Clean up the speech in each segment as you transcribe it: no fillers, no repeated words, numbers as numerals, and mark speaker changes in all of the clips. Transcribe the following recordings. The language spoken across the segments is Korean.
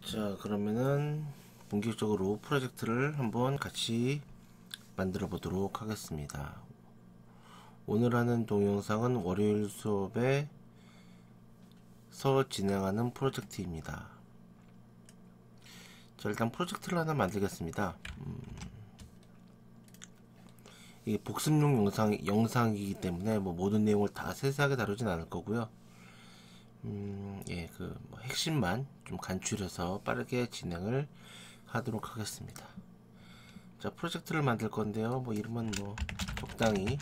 Speaker 1: 자, 그러면은 본격적으로 프로젝트를 한번 같이 만들어 보도록 하겠습니다. 오늘 하는 동영상은 월요일 수업에서 진행하는 프로젝트입니다. 자, 일단 프로젝트를 하나 만들겠습니다. 이게 복습용 영상이기 때문에 뭐 모든 내용을 다 세세하게 다루진 않을 거고요. 뭐 핵심만 좀 간추려서 빠르게 진행을 하도록 하겠습니다. 자, 프로젝트를 만들 건데요. 뭐 이름은 뭐 적당히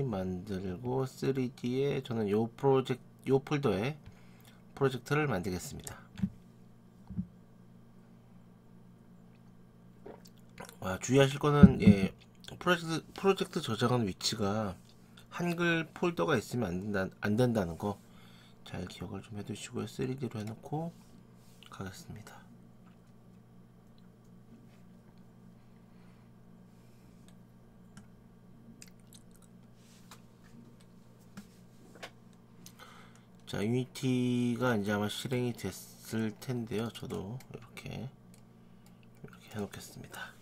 Speaker 1: 만들고 3D에 저는 요 폴더에 프로젝트를 만들겠습니다. 주의하실 거는 프로젝트 저장하는 위치가 한글 폴더가 있으면 안 된다는 거 잘 기억을 좀 해두시고요. 3D로 해놓고 가겠습니다. 자, 유니티가 이제 아마 실행이 됐을 텐데요. 저도 이렇게 해놓겠습니다.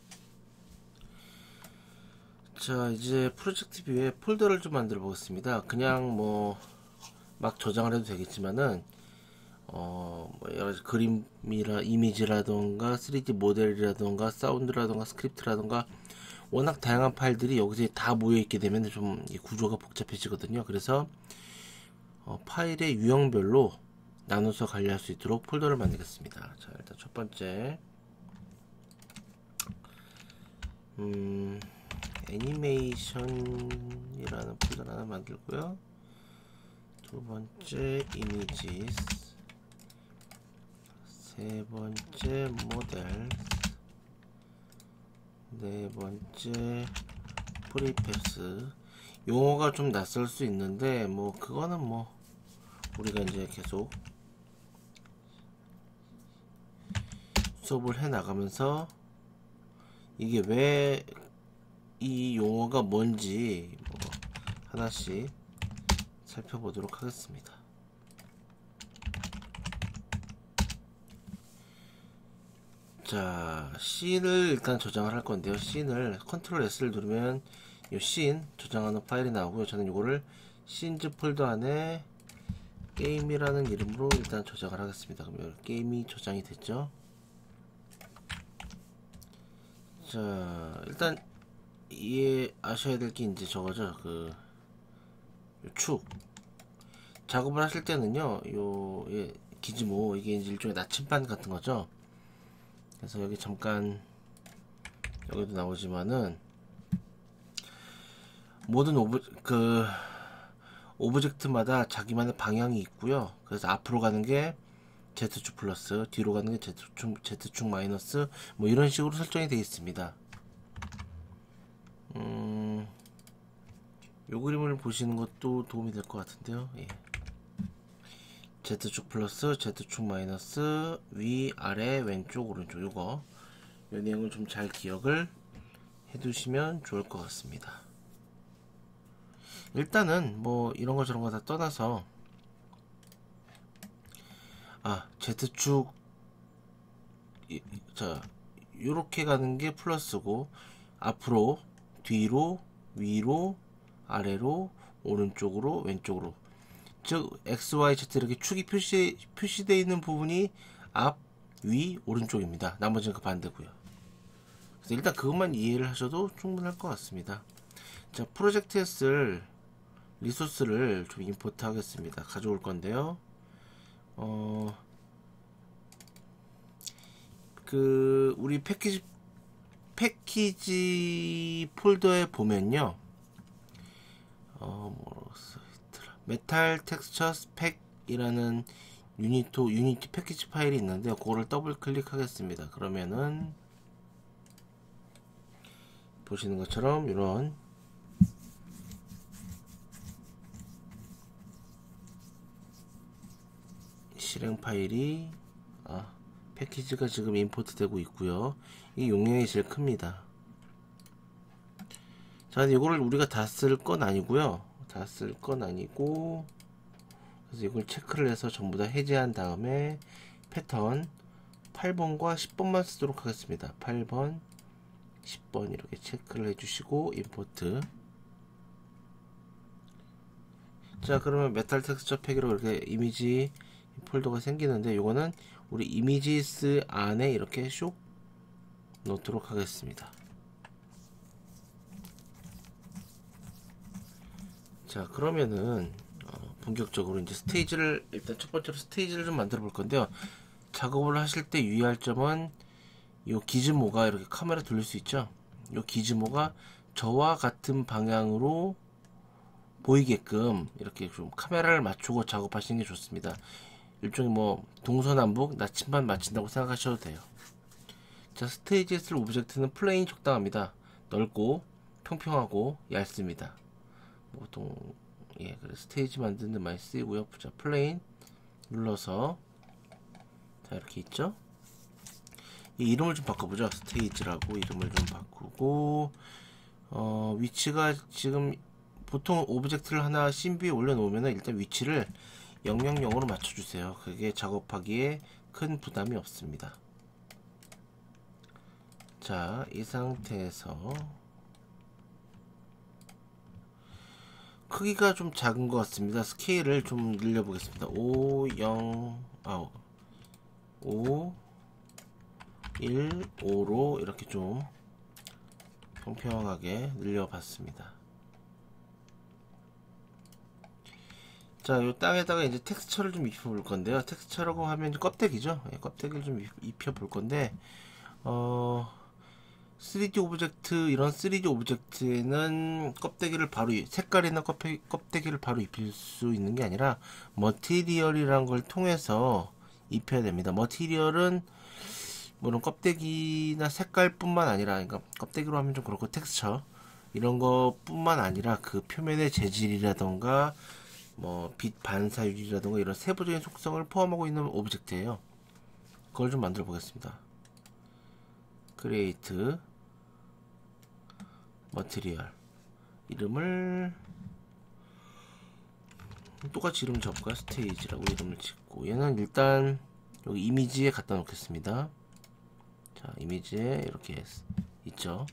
Speaker 1: 자, 이제 프로젝트 뷰에 폴더를 좀 만들어 보겠습니다. 그냥 뭐 막 저장을 해도 되겠지만은 뭐 여러 가지 그림이라 이미지라던가 3D 모델이라던가 사운드라던가 스크립트라던가 워낙 다양한 파일들이 여기서 다 모여 있게 되면 좀 구조가 복잡해지거든요. 그래서 파일의 유형별로 나눠서 관리할 수 있도록 폴더를 만들겠습니다. 자, 일단 첫 번째 애니메이션이라는 폴더를 하나 만들고요. 두 번째 이미지스, 세 번째 모델, 네 번째 프리패스. 용어가 좀 낯설 수 있는데 뭐 그거는 뭐 우리가 이제 계속 수업을 해 나가면서 이게 왜 이 용어가 뭔지 뭐 하나씩 살펴보도록 하겠습니다. 자, 씬을 일단 저장을 할 건데요. 씬을 컨트롤 S를 누르면 이 씬 저장하는 파일이 나오고요. 저는 이거를 씬즈 폴더 안에 게임이라는 이름으로 일단 저장을 하겠습니다. 그러면 게임이 저장이 됐죠. 자, 일단 이해하셔야 될 게 이제 저거죠. 축 작업을 하실 때는요, 기지모 이게 이제 일종의 나침반 같은 거죠. 그래서 여기 잠깐 여기도 나오지만은 모든 오브젝트마다 자기만의 방향이 있고요. 그래서 앞으로 가는 게 Z축 플러스, 뒤로 가는 게 Z축 마이너스, 뭐 이런 식으로 설정이 되어 있습니다. 요 그림을 보시는 것도 도움이 될 것 같은데요. 예. Z축 플러스, Z축 마이너스, 위, 아래, 왼쪽, 오른쪽 요 내용을 좀 잘 기억을 해두시면 좋을 것 같습니다. 일단은 뭐 이런 거 저런 거 다 떠나서 Z축 자, 요렇게 가는 게 플러스고 앞으로, 뒤로, 위로, 아래로, 오른쪽으로, 왼쪽으로, 즉 X, Y, Z 이렇게 축이 표시되어 있는 부분이 앞, 위, 오른쪽입니다. 나머지는 그 반대고요. 그래서 일단 그것만 이해를 하셔도 충분할 것 같습니다. 자, 프로젝트에 쓸 리소스를 좀 임포트 하겠습니다. 가져올 건데요. 우리 패키지 폴더에 보면요. 뭐라고 써있더라. 메탈 텍스처 스펙이라는 유니티 패키지 파일이 있는데 그거를 더블 클릭하겠습니다. 그러면은 보시는 것처럼 이런 실행 파일이 패키지가 지금 임포트 되고 있고요. 이 용량이 제일 큽니다. 자, 이거를 우리가 다 쓸 건 아니고요. 다 쓸 건 아니고 그래서 이걸 체크를 해서 전부 다 해제한 다음에 패턴 8번과 10번만 쓰도록 하겠습니다. 8번, 10번 이렇게 체크를 해주시고 임포트. 자, 그러면 메탈 텍스처 팩으로 이렇게 이미지 폴더가 생기는데, 요거는 우리 이미지스 안에 이렇게 쇽 넣도록 하겠습니다. 자, 그러면은 본격적으로 이제 스테이지를, 일단 첫 번째로 스테이지를 좀 만들어 볼 건데요. 작업을 하실 때 유의할 점은 요 기즈모가 이렇게 카메라 돌릴 수 있죠. 요 기즈모가 저와 같은 방향으로 보이게끔 이렇게 좀 카메라를 맞추고 작업하시는 게 좋습니다. 일종의 뭐 동서남북 나침반 맞춘다고 생각하셔도 돼요. 자, 스테이지에 쓸 오브젝트는 플레인 적당합니다. 넓고 평평하고 얇습니다. 보통 그래 스테이지 만드는 데 많이 쓰이고요. 자, 플레인 눌러서 자, 이렇게 있죠. 이 이름을 좀 바꿔보죠. 스테이지라고 이름을 좀 바꾸고, 위치가 지금 보통 오브젝트를 하나 씬 위에 올려놓으면 일단 위치를 000으로 맞춰주세요. 그게 작업하기에 큰 부담이 없습니다. 자, 이 상태에서 크기가 좀 작은 것 같습니다. 스케일을 좀 늘려보겠습니다. 5, 0, 5, 1, 5로 이렇게 좀 평평하게 늘려봤습니다. 자, 요 땅에다가 이제 텍스처를 좀 입혀볼 건데요. 텍스처라고 하면 껍데기죠. 껍데기를 좀 입혀볼 건데, 3D 오브젝트, 이런 3D 오브젝트에는 껍데기를 바로, 색깔이나 껍데기를 바로 입힐 수 있는 게 아니라, 머티리얼이라는 걸 통해서 입혀야 됩니다. 머티리얼은, 물론 껍데기나 색깔뿐만 아니라, 그러니까 껍데기로 하면 좀 그렇고, 텍스처, 이런 거 뿐만 아니라, 그 표면의 재질이라던가, 뭐, 빛 반사율이라던가, 이런 세부적인 속성을 포함하고 있는 오브젝트예요. 그걸 좀 만들어 보겠습니다. 크리에이트 머티리얼 이름을 똑같이 이름 적을까? 스테이지라고 이름을 짓고, 얘는 일단 여기 이미지에 갖다 놓겠습니다. 자, 이미지에 이렇게 있죠.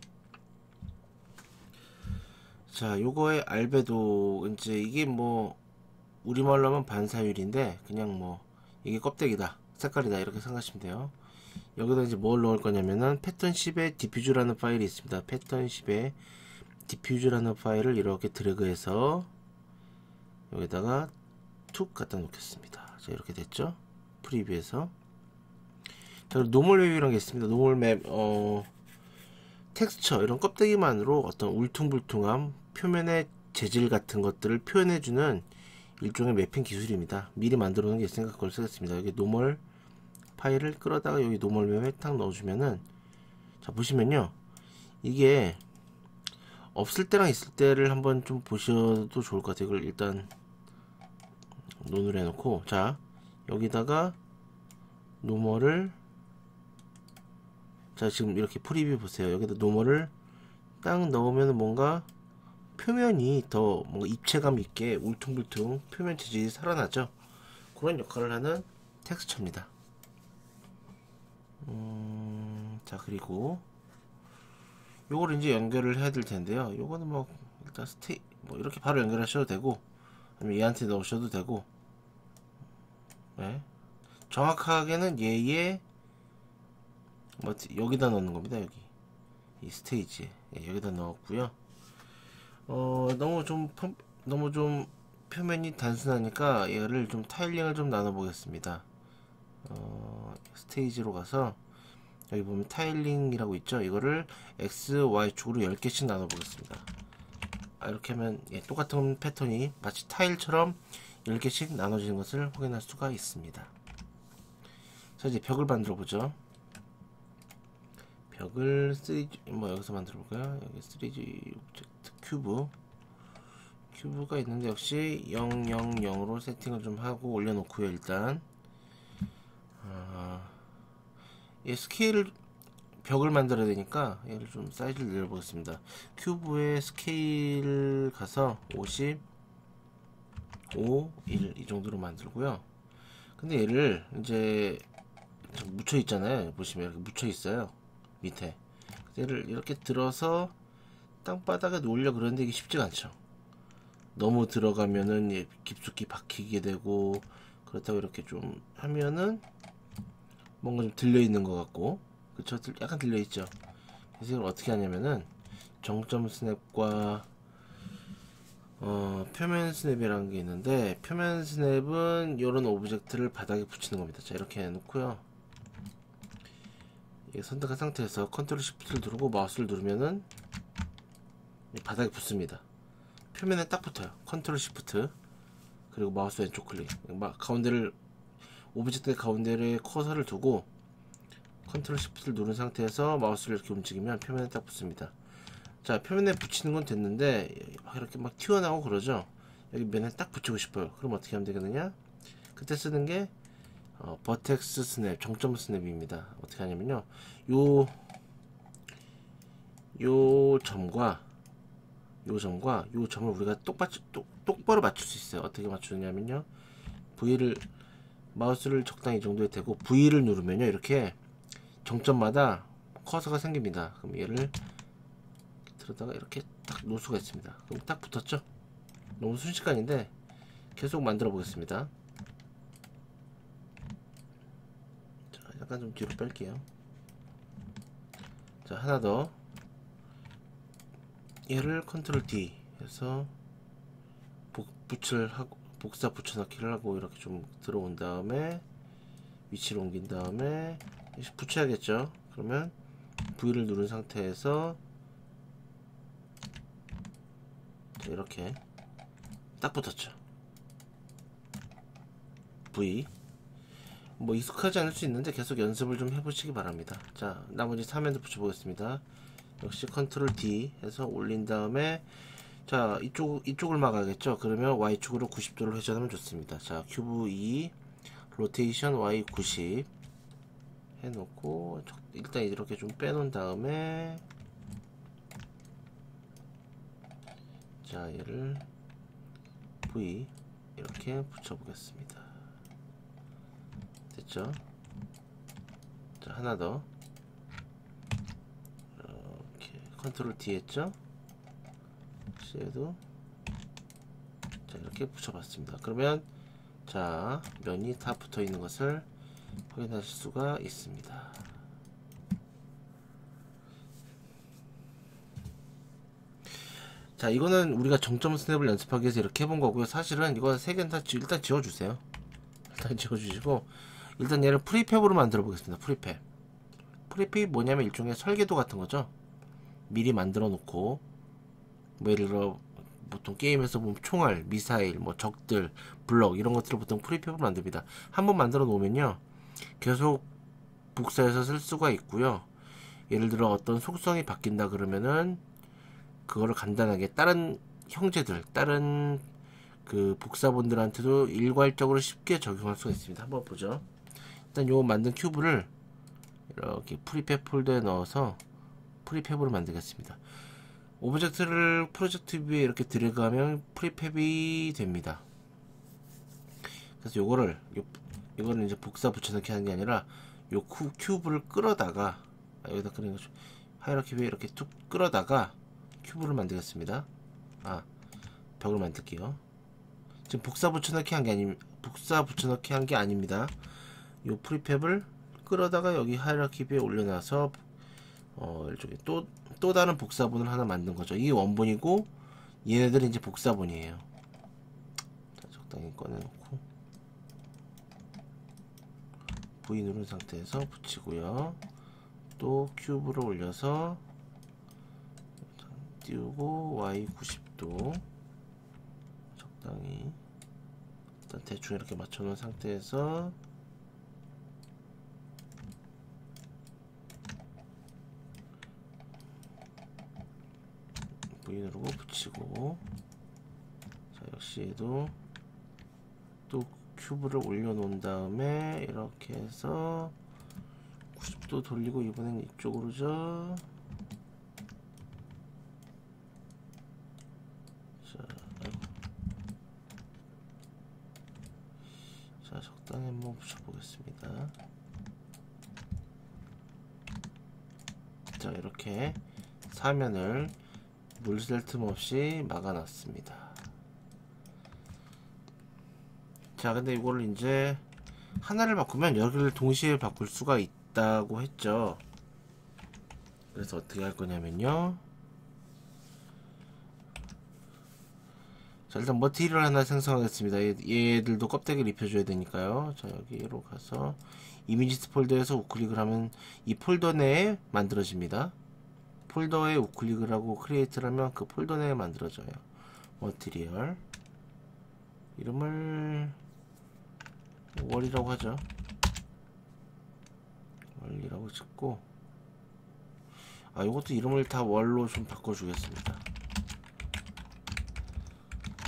Speaker 1: 자, 요거의 알베도, 이제 이게 뭐 우리말로 하면 반사율인데, 그냥 뭐 이게 껍데기다, 색깔이다, 이렇게 생각하시면 돼요. 여기다 이제 뭘 넣을 거냐면은 패턴 10에 디퓨즈라는 파일이 있습니다. 패턴 10에 디퓨즈라는 파일을 이렇게 드래그해서 여기다가 툭 갖다 놓겠습니다. 자, 이렇게 됐죠. 프리뷰에서. 자, 그리고 노멀 맵이라는 게 있습니다. 노멀 맵, 텍스처, 이런 껍데기만으로 어떤 울퉁불퉁함, 표면의 재질 같은 것들을 표현해주는 일종의 매핑 기술입니다. 미리 만들어 놓은 게 있으니까 그걸 쓰겠습니다. 여기 노멀 파일을 끌어다가 여기 노멀 맵에 딱 넣어주면은, 자, 보시면요, 이게 없을 때랑 있을 때를 한번 좀 보셔도 좋을 것 같아요. 이걸 일단 논을 해놓고, 자, 여기다가 노멀을, 자, 지금 이렇게 프리뷰 보세요. 여기다 노멀을 딱 넣으면 뭔가 표면이 더 뭔가 입체감 있게 울퉁불퉁 표면 재질이 살아나죠. 그런 역할을 하는 텍스처입니다. 자, 그리고 요거를 이제 연결을 해야 될 텐데요. 요거는 뭐 일단 뭐 이렇게 바로 연결하셔도 되고, 아니면 얘한테 넣으셔도 되고, 네. 정확하게는 얘의 뭐 여기다 넣는 겁니다. 여기 이 스테이지에 여기다 넣었고요. 너무 좀 표면이 단순하니까 얘를 좀 타일링을 좀 나눠 보겠습니다. 스테이지로 가서 여기 보면 타일링이라고 있죠. 이거를 X, Y축으로 10개씩 나눠 보겠습니다. 이렇게 하면 똑같은 패턴이 마치 타일처럼 10개씩 나눠지는 것을 확인할 수가 있습니다. 자, 이제 벽을 만들어 보죠. 벽을 3D, 뭐 여기서 만들어 볼까요? 여기 3D 오브젝트 큐브가 있는데, 역시 000으로 세팅을 좀 하고 올려놓고요. 일단 얘 스케일을, 벽을 만들어야 되니까 얘를 좀 사이즈를 늘려보겠습니다. 큐브의 스케일 가서 50, 5, 1 이 정도로 만들고요. 근데 얘를 이제 묻혀 있잖아요. 보시면 이렇게 묻혀 있어요. 밑에. 얘를 이렇게 들어서 땅바닥에 놓으려 그러는데 이게 쉽지가 않죠. 너무 들어가면은 깊숙이 박히게 되고, 그렇다고 이렇게 좀 하면은 뭔가 좀 들려 있는 것 같고, 그쵸? 약간 들려 있죠. 그래서 이걸 어떻게 하냐면은 정점 스냅과 표면 스냅이라는 게 있는데, 표면 스냅은 이런 오브젝트를 바닥에 붙이는 겁니다. 자, 이렇게 해놓고요. 선택한 상태에서 컨트롤 시프트를 누르고 마우스를 누르면은 바닥에 붙습니다. 표면에 딱 붙어요. 컨트롤 시프트 그리고 마우스 왼쪽 클릭. 가운데를 오브젝트의 가운데에 커서를 두고 컨트롤 시프트를 누른 상태에서 마우스를 이렇게 움직이면 표면에 딱 붙습니다. 자, 표면에 붙이는 건 됐는데 이렇게 막 튀어나오고 그러죠. 여기 면에 딱 붙이고 싶어요. 그럼 어떻게 하면 되겠느냐? 그때 쓰는 게 버텍스 스냅, 정점 스냅입니다. 어떻게 하냐면요, 요 점과 요 점을 우리가 똑바로 맞출 수 있어요. 어떻게 맞추느냐면요, V를 마우스를 적당히 이 정도에 대고 V를 누르면요, 이렇게 정점마다 커서가 생깁니다. 그럼 얘를 들어다가 이렇게 딱 놓을 수가 있습니다. 그럼 딱 붙었죠? 너무 순식간인데 계속 만들어 보겠습니다. 자, 약간 좀 뒤로 뺄게요. 자, 하나 더. 얘를 컨트롤 D 해서 복사 붙여넣기를 하고 이렇게 좀 들어온 다음에 위치를 옮긴 다음에 붙여야겠죠. 그러면 V를 누른 상태에서 이렇게 딱 붙었죠. V. 뭐 익숙하지 않을 수 있는데 계속 연습을 좀 해보시기 바랍니다. 자, 나머지 3면도 붙여보겠습니다. 역시 컨트롤 D 해서 올린 다음에, 자, 이쪽을 막아야겠죠. 그러면 Y축으로 90도를 회전하면 좋습니다. 자, 큐브 2 로테이션 Y 90 해놓고 일단 이렇게 좀 빼놓은 다음에, 자, 얘를 V 이렇게 붙여보겠습니다. 됐죠? 자, 하나 더. 이렇게 컨트롤 D 했죠? 얘도 자, 이렇게 붙여봤습니다. 그러면 자, 면이 다 붙어 있는 것을 확인하실 수가 있습니다. 자, 이거는 우리가 정점 스냅을 연습하기 위해서 이렇게 해본 거고요. 사실은 이거 세 개는 다 일단 지워주세요. 일단 지워주시고, 일단 얘를 프리팹으로 만들어 보겠습니다. 프리팹이 뭐냐면 일종의 설계도 같은 거죠. 미리 만들어 놓고, 뭐 예를 들어 보통 게임에서 보면 총알, 미사일, 뭐 적들, 블럭 이런 것들을 보통 프리팹으로 만듭니다. 한번 만들어 놓으면요, 계속 복사해서 쓸 수가 있고요. 예를 들어 어떤 속성이 바뀐다 그러면은 그거를 간단하게 다른 형제들, 다른 그 복사본들한테도 일괄적으로 쉽게 적용할 수가 있습니다. 한번 보죠. 일단 요 만든 큐브를 이렇게 프리팹 폴더에 넣어서 프리팹으로 만들겠습니다. 오브젝트를 프로젝트 뷰에 이렇게 드래그하면 프리팹이 됩니다. 그래서 이거를 이제 복사 붙여넣기 하는 게 아니라 요 큐브를 끌어다가, 여기다 끄는 거죠. 하이라키 위에 이렇게 툭 끌어다가 큐브를 만들겠습니다. 벽을 만들게요. 지금 복사 붙여넣기 한 게 아닙니다. 요 프리팹을 끌어다가 여기 하이라키 위에 올려놔서 일종의 또 다른 복사본을 하나 만든 거죠. 이게 원본이고 얘네들은 이제 복사본이에요. 자, 적당히 꺼내놓고 V 누른 상태에서 붙이고요. 또 큐브를 올려서 띄우고 Y 90도 적당히 일단 대충 이렇게 맞춰놓은 상태에서 V 누르고 붙이고, 자, 역시 얘도 또 큐브를 올려놓은 다음에 이렇게 해서 90도 돌리고, 이번엔 이쪽으로죠. 자, 한번 붙여보겠습니다. 자, 이렇게 사면을 물 셀 틈 없이 막아놨습니다. 자, 근데 이거를 이제 하나를 바꾸면 여러 개를 동시에 바꿀 수가 있다고 했죠. 그래서 어떻게 할 거냐면요. 자, 일단 머티리얼 하나 생성하겠습니다. 얘들도 껍데기를 입혀줘야 되니까요. 자, 여기로 가서 이미지스 폴더에서 우클릭을 하면 이 폴더 내에 만들어집니다. 폴더에 우클릭을 하고 크리에이트를 하면 그 폴더 내에 만들어져요. 머티리얼 이름을 월이라고 하죠. 월이라고 짓고, 아, 요것도 이름을 다 월로 좀 바꿔주겠습니다.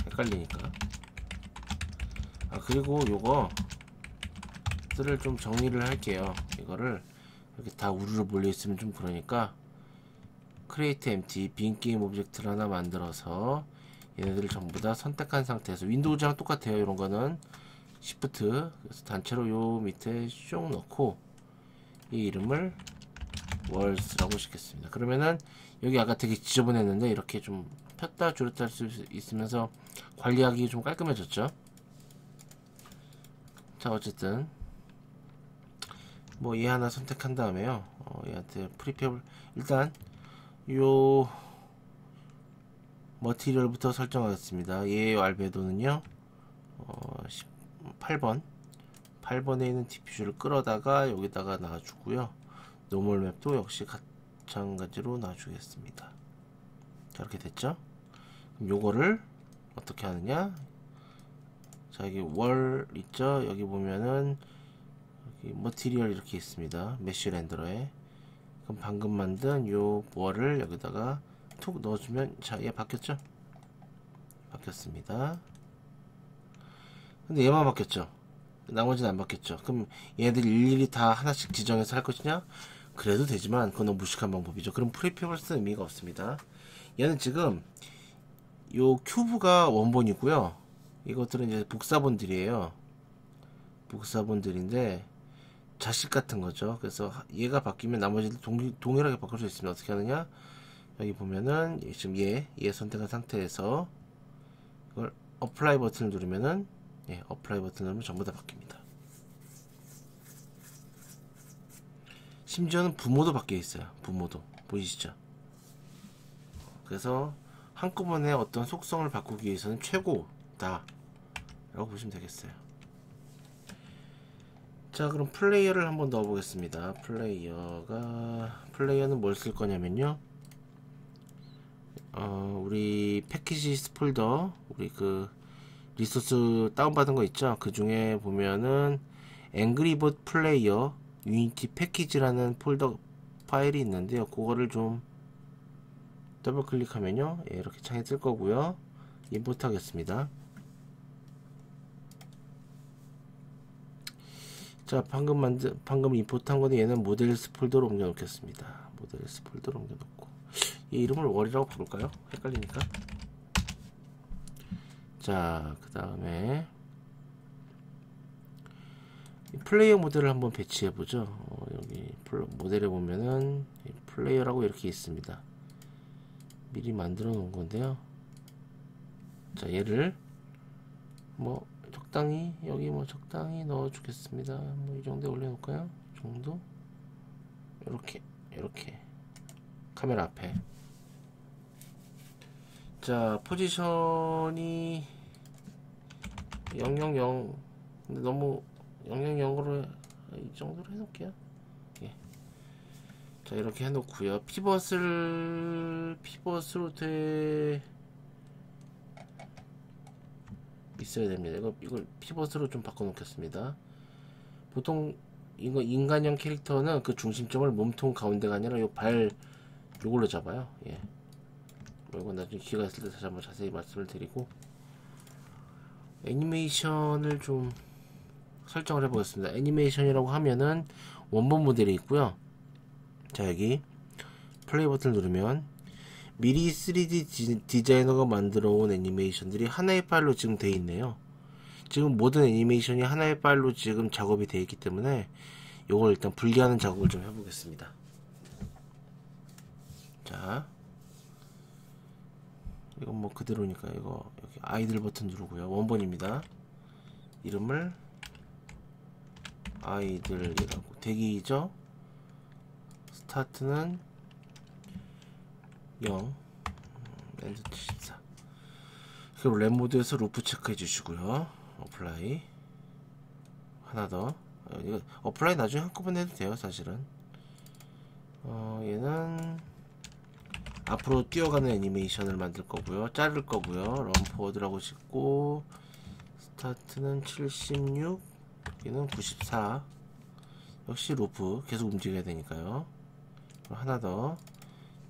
Speaker 1: 헷갈리니까. 아, 그리고 요거 들을 좀 정리를 할게요. 이거를 이렇게 다 우르르 몰려 있으면 좀 그러니까 create empty 빈 게임 오브젝트를 하나 만들어서 얘네들을 전부 다 선택한 상태에서, 윈도우즈랑 똑같아요. 이런 거는 Shift, 그래서 단체로 요 밑에 쭉 넣고 이 이름을 월스라고 시켰습니다. 그러면은 여기 아까 되게 지저분했는데 이렇게 좀 폈다 줄였다 할 수 있으면서 관리하기 좀 깔끔해졌죠. 자, 어쨌든 뭐 얘 하나 선택한 다음에요. 얘한테 프리페어블, 일단 요 머티리얼부터 설정하겠습니다. 얘의 알베도는요 8번에 있는 디퓨저를 끌어다가 여기다가 놔주고요. 노멀 맵도 역시 마찬가지로 놔주겠습니다. 자, 이렇게 됐죠? 그럼 요거를 어떻게 하느냐? 자, 여기 월 있죠? 여기 보면은 여기 머티리얼 이렇게 있습니다. 메쉬 렌더러에. 그럼 방금 만든 요 월을 여기다가 툭 넣어주면, 자, 얘 바뀌었죠? 바뀌었습니다. 근데 얘만 바뀌었죠? 나머지는 안 바뀌었죠? 그럼 얘네들 일일이 다 하나씩 지정해서 할 것이냐? 그래도 되지만 그건 너무 무식한 방법이죠. 그럼 프리페어블 쓰는 의미가 없습니다. 얘는 지금 요 큐브가 원본이고요. 이것들은 이제 복사본들이에요. 복사본들인데 자식 같은 거죠. 그래서 얘가 바뀌면 나머지도 동일하게 바꿀 수 있습니다. 어떻게 하느냐? 여기 보면은 지금 얘 선택한 상태에서 이걸 어플라이 버튼을 누르면은, 예, 어플라이 버튼 누르면 전부 다 바뀝니다. 심지어는 부모도 바뀌어 있어요. 부모도 보이시죠? 그래서 한꺼번에 어떤 속성을 바꾸기 위해서는 최고다 라고 보시면 되겠어요. 자, 그럼 플레이어를 한번 넣어 보겠습니다. 플레이어는 뭘 쓸 거냐면요, 우리 패키지 폴더, 우리 그 리소스 다운받은 거 있죠? 그 중에 보면은 앵그리버드 플레이어 유니티 패키지라는 폴더 파일이 있는데요. 그거를 좀 더블 클릭하면요, 예, 이렇게 창이 뜰 거고요. 임포트 하겠습니다. 자, 방금 임포트 한 거는 얘는 모델스 폴더로 옮겨 놓겠습니다. 모델스 폴더로 옮겨 놓고 이 이름을 월이라고 부를까요? 헷갈리니까. 자, 그 다음에 플레이어 모델을 한번 배치해 보죠. 여기 모델에 보면은 플레이어라고 이렇게 있습니다. 미리 만들어 놓은 건데요. 자, 얘를 뭐 적당히, 여기 뭐 적당히 넣어 주겠습니다. 뭐 이 정도에 올려 놓을까요? 이 정도? 이렇게 카메라 앞에. 자, 포지션이 000, 근데 너무 000으로 이 정도로 해놓을게요. 예. 자, 이렇게 해놓고요. 피벗으로 돼 있어야 됩니다. 이걸 피벗으로 좀 바꿔놓겠습니다. 보통 이거 인간형 캐릭터는 그 중심점을 몸통 가운데가 아니라 요 발 요걸로 잡아요. 예. 이건 나중에 기회가 있을 때 다시 한번 자세히 말씀을 드리고, 애니메이션을 좀 설정을 해보겠습니다. 애니메이션이라고 하면은 원본 모델이 있고요. 자, 여기 플레이 버튼을 누르면 미리 3D 디자이너가 만들어 온 애니메이션들이 하나의 파일로 지금 돼 있네요. 지금 모든 애니메이션이 하나의 파일로 지금 작업이 되어 있기 때문에 요걸 일단 분리하는 작업을 좀 해보겠습니다. 자, 이건 뭐 그대로니까 이거 여기 아이들 버튼 누르고요. 원본입니다. 이름을 아이들이라고, 대기죠. 스타트는 0, 엔드 74. 그리고 랩 모드에서 루프 체크해 주시고요. 어플라이. 하나 더. 이거 어플라이 나중에 한꺼번에 해도 돼요, 사실은. 얘는 앞으로 뛰어가는 애니메이션을 만들 거고요. 자를 거고요. 런포워드라고 짓고, 스타트는 76, 얘는 94. 역시 루프 계속 움직여야 되니까요. 하나 더.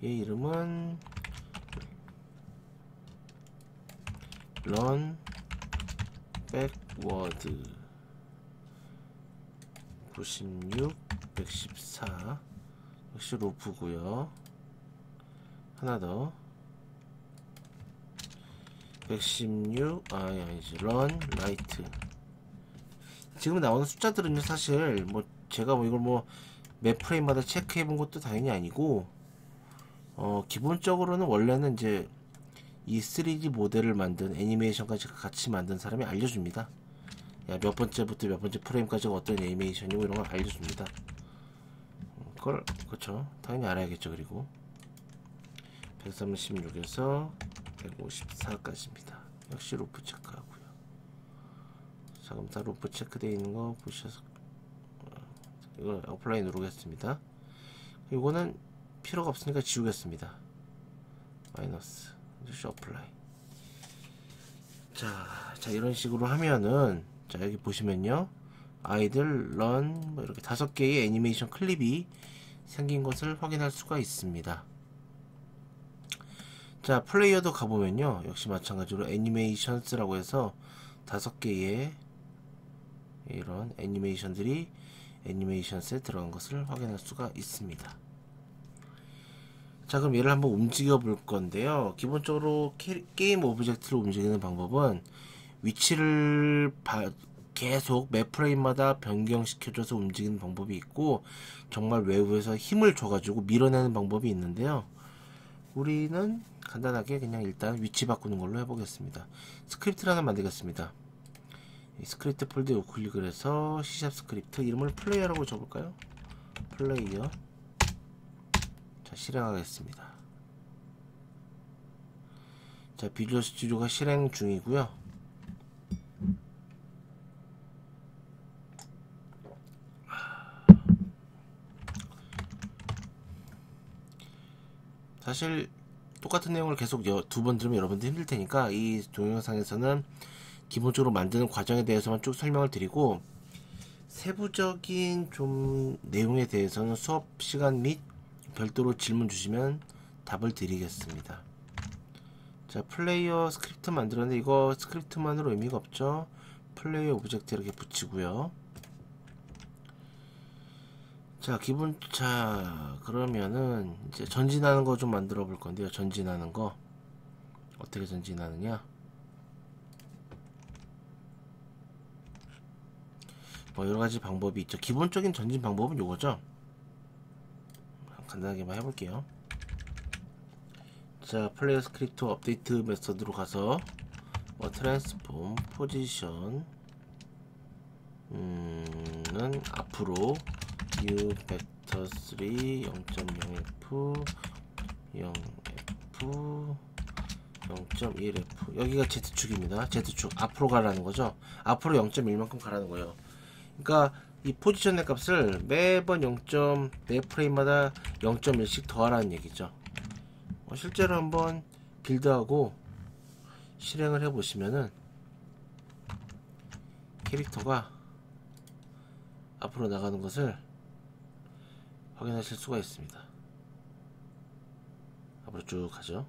Speaker 1: 얘 이름은 런 백워드 96, 114. 역시 루프고요. 하나 더. 116, 아니지, 런 라이트. 지금 나오는 숫자들은요, 사실 뭐 제가 뭐 이걸 뭐 몇 프레임마다 체크해 본 것도 당연히 아니고, 기본적으로는 원래는 이제 이 3D 모델을 만든, 애니메이션까지 같이 만든 사람이 알려줍니다. 야, 몇 번째부터 몇 번째 프레임까지가 어떤 애니메이션이고 이런 걸 알려줍니다. 그걸, 그렇죠, 당연히 알아야겠죠. 그리고 136에서 154까지입니다. 역시 루프 체크하고요. 자, 그럼 다 루프 체크되어 있는 거 보셔서 이거 어플라이 누르겠습니다. 이거는 필요가 없으니까 지우겠습니다. 마이너스 역시 어플라이. 자 이런 식으로 하면은, 자 여기 보시면요, 아이들 런 뭐 이렇게 5개의 애니메이션 클립이 생긴 것을 확인할 수가 있습니다. 자, 플레이어도 가보면요, 역시 마찬가지로 애니메이션스라고 해서 5개의 이런 애니메이션들이 애니메이션스에 들어간 것을 확인할 수가 있습니다. 자, 그럼 얘를 한번 움직여 볼 건데요. 기본적으로 게임 오브젝트를 움직이는 방법은 위치를 계속 매 프레임마다 변경시켜줘서 움직이는 방법이 있고, 정말 외부에서 힘을 줘가지고 밀어내는 방법이 있는데요. 우리는 간단하게 그냥 일단 위치 바꾸는 걸로 해보겠습니다. 스크립트를 하나 만들겠습니다. 이 스크립트 폴더에 우클릭을 해서 C# 스크립트 이름을 플레이어라고 줘볼까요? 플레이어. 자, 실행하겠습니다. 자, 비주얼 스튜디오가 실행 중이고요. 사실 똑같은 내용을 계속 2번 들으면 여러분들 힘들 테니까 이 동영상에서는 기본적으로 만드는 과정에 대해서만 쭉 설명을 드리고, 세부적인 좀 내용에 대해서는 수업 시간 및 별도로 질문 주시면 답을 드리겠습니다. 자, 플레이어 스크립트 만들었는데 이거 스크립트만으로 의미가 없죠. 플레이어 오브젝트 이렇게 붙이고요. 자, 자, 그러면은 이제 전진하는 거 좀 만들어 볼 건데요. 전진하는 거 어떻게 전진하느냐, 뭐 여러가지 방법이 있죠. 기본적인 전진 방법은 요거죠. 간단하게만 해볼게요. 자, 플레이어 스크립트 업데이트 메서드로 가서 트랜스폼 포지션 는 앞으로 new vector 3 0.0f 0f 0.1f, 여기가 Z축입니다. Z축 앞으로 가라는 거죠. 앞으로 0.1만큼 가라는 거예요. 그러니까 이 포지션의 값을 매번 매 프레임마다 0.1씩 더하라는 얘기죠. 실제로 한번 빌드하고 실행을 해보시면은 캐릭터가 앞으로 나가는 것을 확인하실 수가 있습니다. 앞으로 쭉 가죠.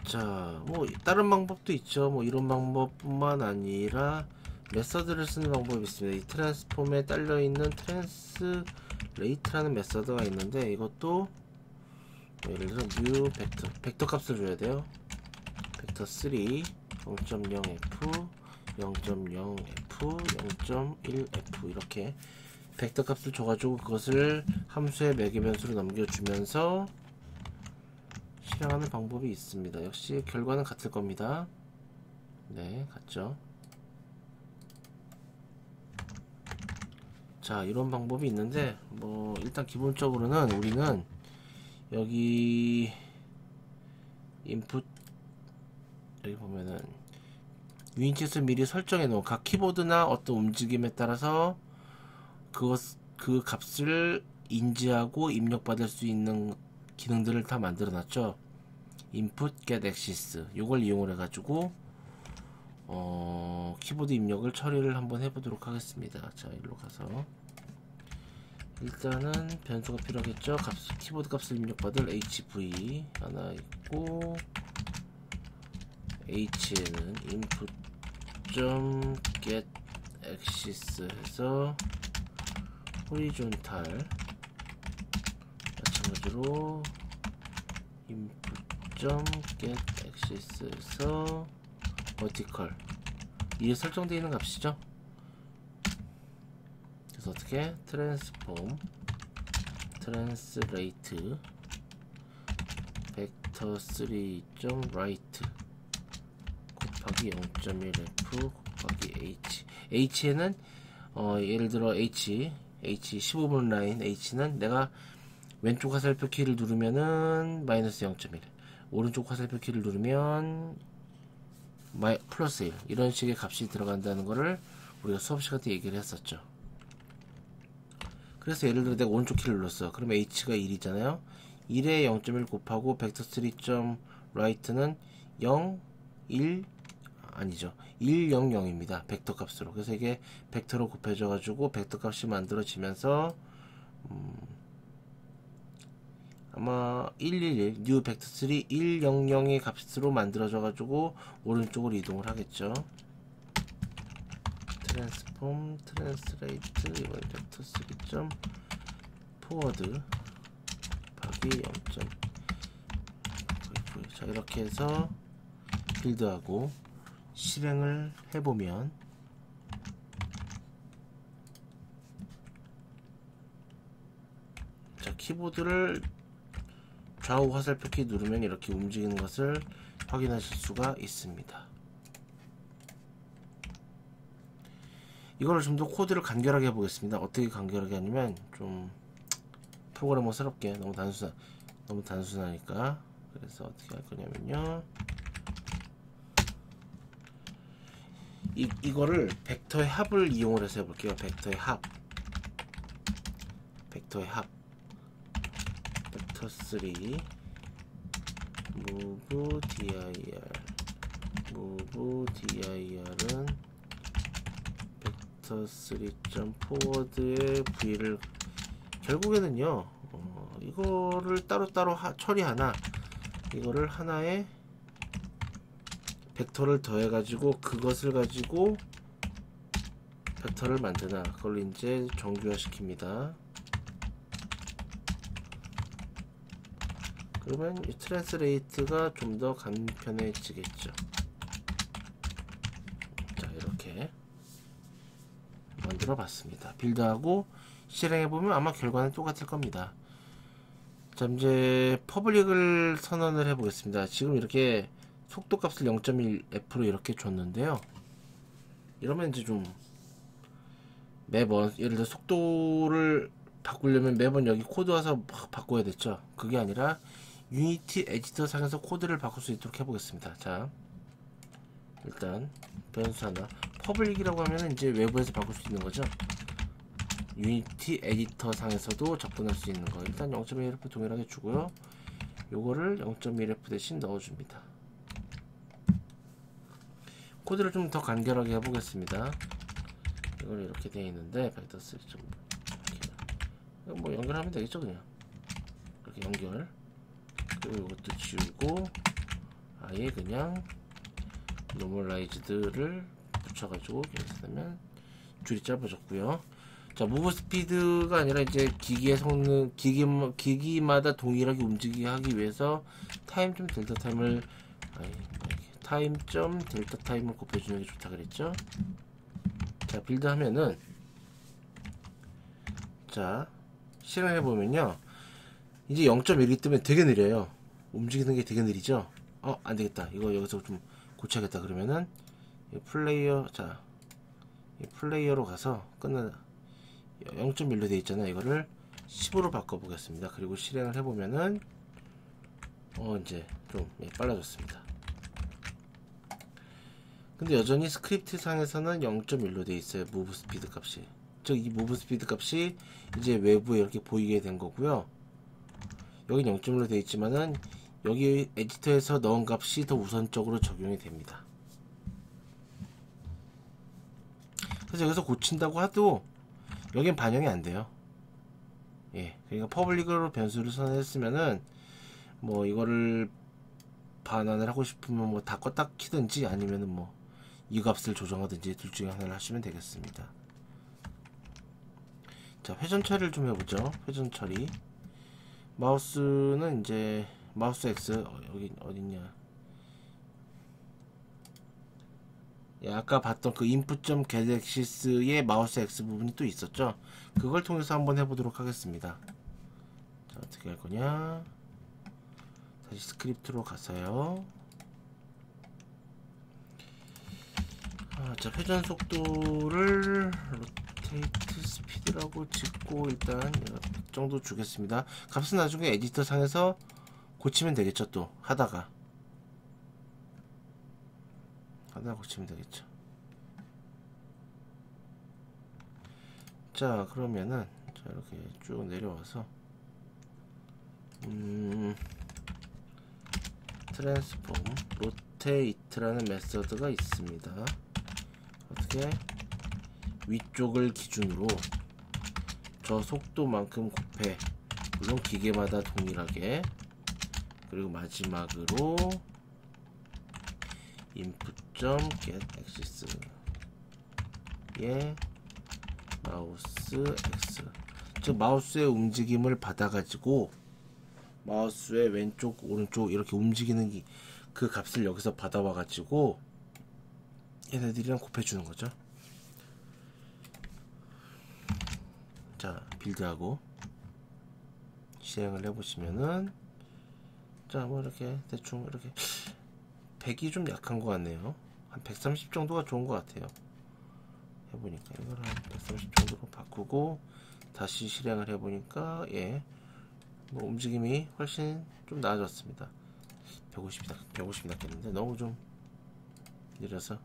Speaker 1: 자, 뭐 다른 방법도 있죠. 뭐 이런 방법뿐만 아니라 메서드를 쓰는 방법이 있습니다. 이 트랜스폼에 딸려있는 트랜스레이트라는 메서드가 있는데, 이것도 예를 들어 new 벡터 값을 줘야 돼요. 벡터 3 0.0f 0.0f 0.1f 이렇게 벡터 값을 줘가지고 그것을 함수의 매개 변수로 넘겨주면서 실행하는 방법이 있습니다. 역시 결과는 같을 겁니다. 네, 같죠. 자, 이런 방법이 있는데 뭐 일단 기본적으로는 우리는 여기 인풋 여기 보면은 유닛을 미리 설정해 놓은 각 키보드나 어떤 움직임에 따라서 그 값을 인지하고 입력받을 수 있는 기능들을 다 만들어 놨죠. input get access 요걸 이용을 해 가지고 키보드 입력을 처리를 한번 해보도록 하겠습니다. 자, 일로 가서 일단은 변수가 필요하겠죠. 키보드 값을 입력받을 hv 하나 있고, h에는 input.get access 해서 horizontal 마찬가지로 input.get access 해서 vertical 이게 설정되어 있는 값이죠. 그래서 어떻게 transform translate vector 3.right 곱하기 0.1f 곱하기 h에는 예를 들어 h 15번 라인 h는 내가 왼쪽 화살표 키를 누르면은 마이너스 0.1 오른쪽 화살표 키를 누르면 플러스 1 이런 식의 값이 들어간다는 거를 우리가 수업 시간 때 얘기를 했었죠. 그래서 예를 들어 내가 오른쪽 키를 눌렀어. 그럼 h가 1이잖아요. 1에 0.1 곱하고 벡터 3.right는 0, 1 아니죠. 1, 0, 0입니다. 벡터 값으로. 그래서 이게 벡터로 곱해져 가지고 벡터 값이 만들어지면서 아마 111 new vector 3 100의 값으로 만들어져 가지고 오른쪽으로 이동을 하겠죠. transform translate 이번 vector 3. forward 곱하기 0. 자, 이렇게 해서 빌드하고 실행을 해보면 자, 키보드를 좌우 화살표 키 누르면 이렇게 움직이는 것을 확인하실 수가 있습니다. 이거를 좀 더 코드를 간결하게 해보겠습니다. 어떻게 간결하게 하냐면 좀 프로그래머스럽게 너무 단순하니까. 그래서 어떻게 할 거냐면요. 이거를 벡터의 합을 이용을 해서 해볼게요. 벡터의 합 벡터 3 move dir은 벡터 3.forward의 v를 결국에는요 이거를 따로따로 처리하나 이거를 하나의 벡터를 더해 가지고 그것을 가지고 벡터를 만드나 그걸 이제 정규화 시킵니다. 그러면 이 트랜스레이트가 좀 더 간편해지겠죠. 자, 이렇게 만들어 봤습니다. 빌드하고 실행해보면 아마 결과는 똑같을 겁니다. 자, 이제 퍼블릭을 선언을 해보겠습니다. 지금 이렇게 속도값을 0.1f로 이렇게 줬는데요. 이러면 이제 좀 매번 예를 들어 속도를 바꾸려면 매번 여기 코드 와서 바꿔야 됐죠. 그게 아니라 유니티 에디터 상에서 코드를 바꿀 수 있도록 해보겠습니다. 자, 일단 변수 하나 퍼블릭이라고 하면 이제 외부에서 바꿀 수 있는 거죠. 유니티 에디터 상에서도 접근할 수 있는 거 일단 0.1f 동일하게 주고요. 요거를 0.1f 대신 넣어줍니다. 코드를 좀 더 간결하게 해보겠습니다. 이걸 이렇게 되어 있는데 벡터 3 뭐 연결하면 되겠죠. 그냥 이렇게 연결. 그리고 이것도 지우고 아예 그냥 노멀라이즈드를 붙여가지고 계산하면 줄이 짧아졌고요. 자, 무브 스피드가 아니라 이제 기기의 성능, 기기마다 동일하게 움직이게 하기 위해서 타임 점 델타 타임을 타임 점 델타 타임을 곱해주는 게 좋다 그랬죠. 자, 빌드 하면은, 자, 실행해 보면요, 이제 0.1이기 때문에 되게 느려요. 움직이는 게 되게 느리죠. 안 되겠다. 이거 여기서 좀 고쳐야겠다. 그러면은 이 플레이어, 자, 이 플레이어로 가서 0.1로 되어 있잖아요. 이거를 10으로 바꿔 보겠습니다. 그리고 실행을 해 보면은 이제 좀 빨라졌습니다. 근데 여전히 스크립트 상에서는 0.1로 되어 있어요. 무브 스피드 값이. 즉 이 무브 스피드 값이 이제 외부에 이렇게 보이게 된 거고요. 여기 0.1로 되어 있지만은 여기 에디터에서 넣은 값이 더 우선적으로 적용이 됩니다. 그래서 여기서 고친다고 해도 여긴 반영이 안 돼요. 예, 그러니까 퍼블릭으로 변수를 선택했으면은 뭐 이거를 반환을 하고 싶으면 뭐 다 껐다 키든지 아니면은 뭐 이 값을 조정하든지 둘 중에 하나를 하시면 되겠습니다. 자, 회전 처리를 좀 해보죠. 회전 처리. 마우스는 이제 마우스 X 여기 어딨냐? 예, 아까 봤던 그 input.get axis의 마우스 X 부분이 또 있었죠. 그걸 통해서 한번 해보도록 하겠습니다. 자, 어떻게 할 거냐? 다시 스크립트로 가서요. 자, 회전 속도를 로테이트 스피드라고 짓고 일단 100 정도 주겠습니다. 값은 나중에 에디터 상에서 고치면 되겠죠. 또 하다가 고치면 되겠죠. 자, 그러면은 자, 이렇게 쭉 내려와서 트랜스폼 로테이트라는 메서드가 있습니다. 어떻게 위쪽을 기준으로 저 속도만큼 곱해, 물론 기계마다 동일하게. 그리고 마지막으로 input.get axis 예 마우스 X, 즉 마우스의 움직임을 받아가지고 마우스의 왼쪽 오른쪽 이렇게 움직이는 그 값을 여기서 받아와가지고 얘네들이랑 곱해주는 거죠. 자, 빌드하고 실행을 해보시면은 자, 뭐 이렇게 대충 이렇게 100이 좀 약한 것 같네요. 한 130 정도가 좋은 것 같아요. 해보니까 이걸 한 130 정도로 바꾸고 다시 실행을 해보니까 예, 뭐 움직임이 훨씬 좀 나아졌습니다. 150이 낫겠는데 너무 좀 느려서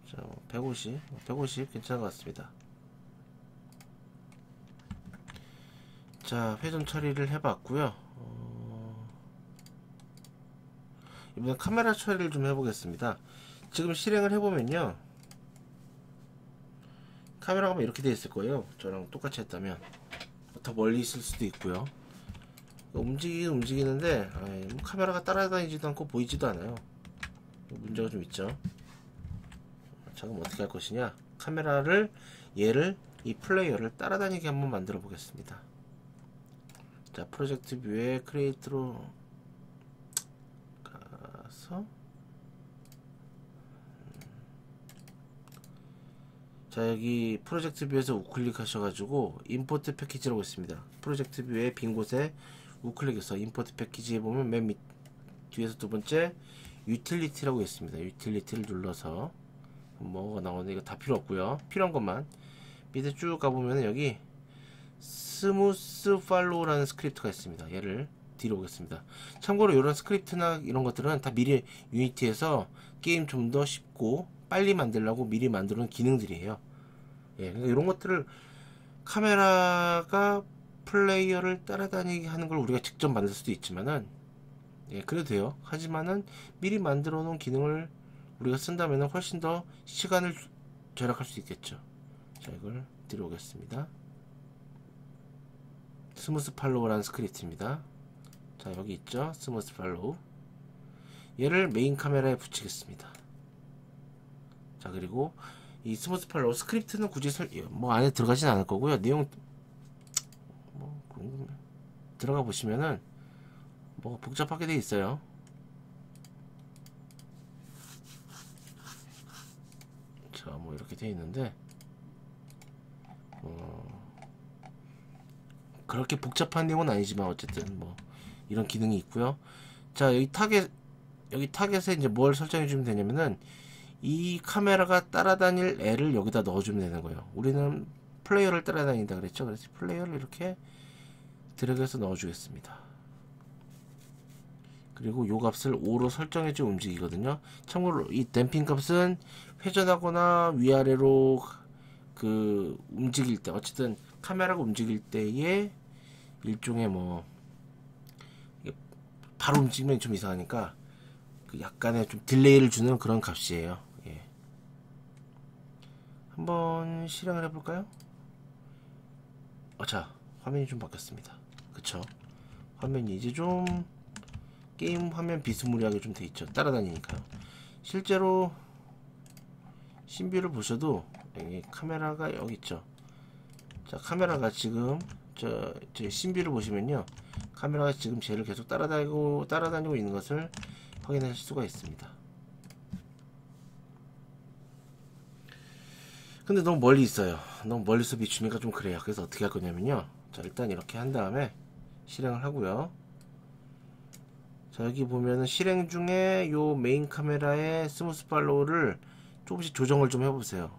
Speaker 1: 자, 150 괜찮은 것 같습니다. 자, 회전 처리를 해봤고요. 이번엔 카메라 처리를 좀 해보겠습니다. 지금 실행을 해보면요, 카메라가 뭐 이렇게 되어 있을 거예요. 저랑 똑같이 했다면 더 멀리 있을 수도 있고요. 움직이는데 뭐 카메라가 따라다니지도 않고 보이지도 않아요. 문제가 좀 있죠. 자, 그럼 어떻게 할 것이냐, 카메라를 얘를 이 플레이어를 따라다니게 한번 만들어 보겠습니다. 자, 프로젝트 뷰에 크리에이트로 가서 자, 여기 프로젝트 뷰에서 우클릭 하셔가지고 임포트 패키지라고 있습니다. 프로젝트 뷰의 빈 곳에 우클릭해서 임포트 패키지에 보면 맨 밑 뒤에서 두 번째 유틸리티라고 있습니다. 유틸리티를 눌러서 뭐가 나오는데 이거 다 필요 없고요. 필요한 것만 밑에 쭉 가보면 여기 스무스 팔로우라는 스크립트가 있습니다. 얘를 뒤로 오겠습니다. 참고로 이런 스크립트나 이런 것들은 다 미리 유니티에서 게임 좀 더 쉽고 빨리 만들려고 미리 만들어 놓은 기능들이에요. 예, 그러니까 이런 것들을 카메라가 플레이어를 따라다니게 하는 걸 우리가 직접 만들 수도 있지만은 예, 그래도 돼요. 하지만은 미리 만들어 놓은 기능을 우리가 쓴다면 훨씬 더 시간을 절약할 수 있겠죠. 자, 이걸 들어오겠습니다. 스무스 팔로우라는 스크립트입니다. 자, 여기 있죠. 스무스 팔로우. 얘를 메인 카메라에 붙이겠습니다. 자, 그리고 이 스무스 팔로우 스크립트는 굳이 뭐 안에 들어가진 않을 거고요. 내용 뭐 들어가 보시면은 뭐 복잡하게 돼 있어요. 자, 뭐 이렇게 돼 있는데 그렇게 복잡한 내용은 아니지만 어쨌든 뭐 이런 기능이 있고요. 자, 여기 타겟에 이제 뭘 설정해 주면 되냐면은 이 카메라가 따라다닐 애를 여기다 넣어주면 되는 거예요. 우리는 플레이어를 따라다닌다 그랬죠. 그래서 플레이어를 이렇게 드래그해서 넣어주겠습니다. 그리고 요 값을 5로 설정해줘 움직이거든요. 참고로 이 댐핑 값은 회전하거나 위아래로 그 움직일 때, 어쨌든 카메라가 움직일 때의 일종의 뭐 바로 움직이면 좀 이상하니까 그 약간의 좀 딜레이를 주는 그런 값이에요. 예. 한번 실행을 해볼까요? 자, 화면이 좀 바뀌었습니다. 그쵸? 화면이 이제 좀 게임 화면 비스무리하게 좀 돼 있죠. 따라다니니까요. 실제로 신비를 보셔도 여기 카메라가 여기 있죠. 자, 카메라가 지금 저 신비를 보시면요, 카메라가 지금 쟤를 계속 따라다니고 있는 것을 확인하실 수가 있습니다. 근데 너무 멀리 있어요. 너무 멀리서 비추니까 좀 그래요. 그래서 어떻게 할 거냐면요, 자, 일단 이렇게 한 다음에 실행을 하고요. 자, 여기 보면은 실행 중에 요 메인 카메라의 스무스 팔로우를 조금씩 조정을 좀 해보세요.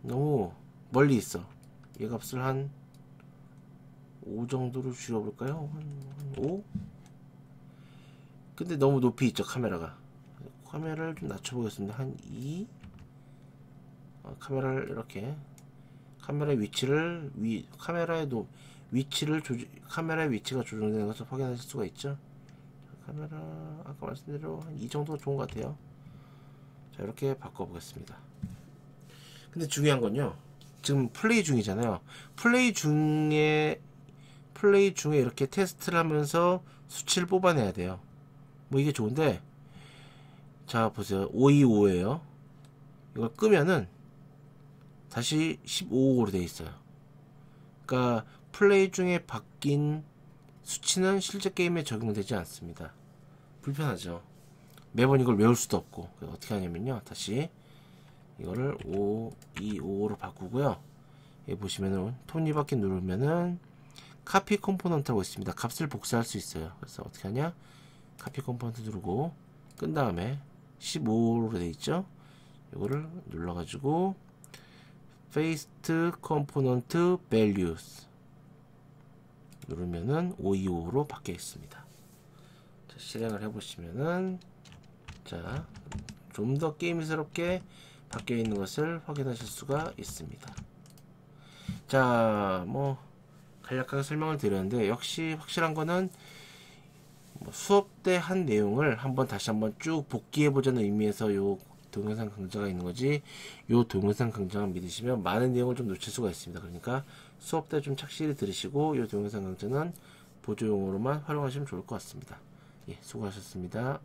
Speaker 1: 너무 멀리 있어. 얘 값을 한 5 정도로 줄여볼까요? 한 5? 근데 너무 높이 있죠, 카메라가. 카메라를 좀 낮춰보겠습니다. 한 2? 카메라를 이렇게, 카메라의 위치를, 카메라의 위치가 조정되는 것을 확인하실 수가 있죠. 카메라, 아까 말씀대로 한 이 정도가 좋은 것 같아요. 자, 이렇게 바꿔보겠습니다. 근데 중요한 건요, 지금 플레이 중이잖아요. 플레이 중에 이렇게 테스트를 하면서 수치를 뽑아내야 돼요. 뭐 이게 좋은데, 자, 보세요. 525예요. 이걸 끄면은 다시 15호로 되어 있어요. 그러니까 플레이 중에 바뀐 수치는 실제 게임에 적용되지 않습니다. 불편하죠. 매번 이걸 외울 수도 없고. 어떻게 하냐면요, 다시 이거를 525로 바꾸고요. 여기 보시면은 톱니바퀴 누르면은 카피 컴포넌트라고 있습니다. 값을 복사할 수 있어요. 그래서 어떻게 하냐, 카피 컴포넌트 누르고 끈 다음에 15로 되어 있죠. 이거를 눌러가지고 paste component values 누르면은 525로 바뀌어 있습니다. 자, 실행을 해보시면은, 자, 좀 더 게임스럽게 바뀌어 있는 것을 확인하실 수가 있습니다. 자, 뭐 간략하게 설명을 드렸는데, 역시 확실한 거는 뭐 수업 때 한 내용을 다시 한번 쭉 복기해 보자는 의미에서 요 동영상 강좌가 있는 거지, 요 동영상 강좌만 믿으시면 많은 내용을 좀 놓칠 수가 있습니다. 그러니까 수업 때 좀 착실히 들으시고 요 동영상 강좌는 보조용으로만 활용하시면 좋을 것 같습니다. 예, 수고하셨습니다.